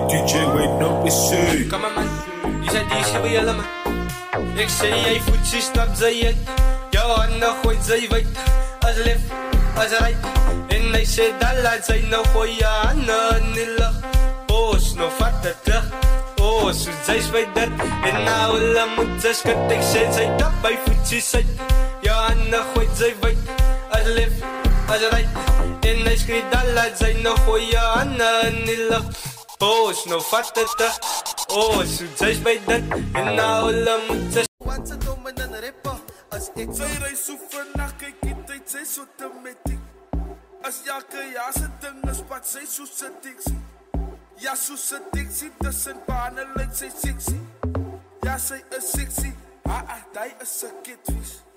DJ weet nou precies. Kom maar man, je zei die schreeuw je man. Ik zei jij voetjes stap zij het. Jouw handen gooit zij wijd. Als lef, als right. En hij zei dat laat zij nou gooi je handen in de lucht. Oh, snow vat het terug. Oh, so zij spijt dat. En nou hulle moet sy skut. Ik zei zij dat bij voetjes uit. Jouw handen gooit zij wijd. Als lef, als right. En hij schreeuw dat laat zij nou gooi je handen in de lucht. Oh, snow vat het terug. Oh, so zij spijt dat. En nou hulle moet sy Want ze domme dan rapper als ik. Zij reis zo vannacht, kijk die tijd, zij zo te met ik. Als jake ja, ze dingen spat, zij zo ze dixie. Ja, zo ze dixie, tussen banen lijkt zij sexy. Ja, zij is sexy, die is een kitvies.